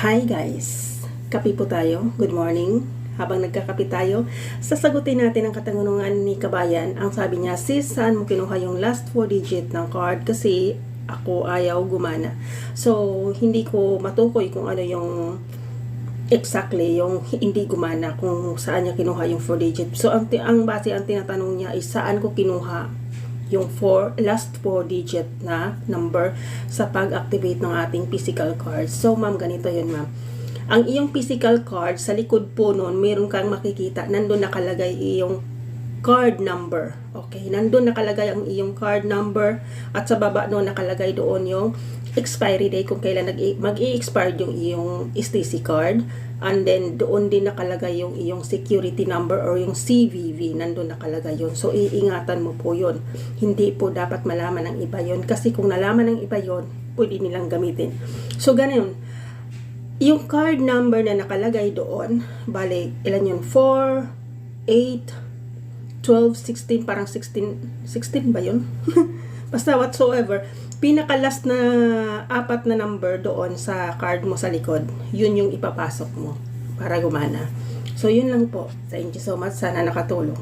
Hi guys! Kape po tayo. Good morning. Habang nagkakape tayo, sasagutin natin ang katanungan ni Kabayan. Ang sabi niya, sis, saan mo kinuha yung last 4 digit ng card? Kasi ako ayaw gumana. So, hindi ko matukoy kung ano yung exactly yung hindi gumana, kung saan niya kinuha yung 4 digit. So, ang tinatanong niya is saan ko kinuha yung last 4 digit na number sa pag-activate ng ating physical card. So, ma'am, ganito yun, ma'am. Ang iyong physical card, sa likod po nun, meron kang makikita, nandun nakalagay iyong card number. Okay, nandun nakalagay ang iyong card number at sa baba nun nakalagay doon yung expiry date kung kailan mag-i-expire yung iyong STC card, and then doon din nakalagay yung iyong security number or yung CVV, nandun nakalagay yun. So iingatan mo po yun, hindi po dapat malaman ng iba yun, kasi kung nalaman ng iba yun, pwede nilang gamitin. So ganun, yung card number na nakalagay doon, bale ilan yun, 4, 8, 12, 16, parang 16 ba yun? Basta whatsoever, pinaka-last na 4 na number doon sa card mo sa likod, yun yung ipapasok mo para gumana. So, yun lang po. Thank you so much. Sana nakatulong.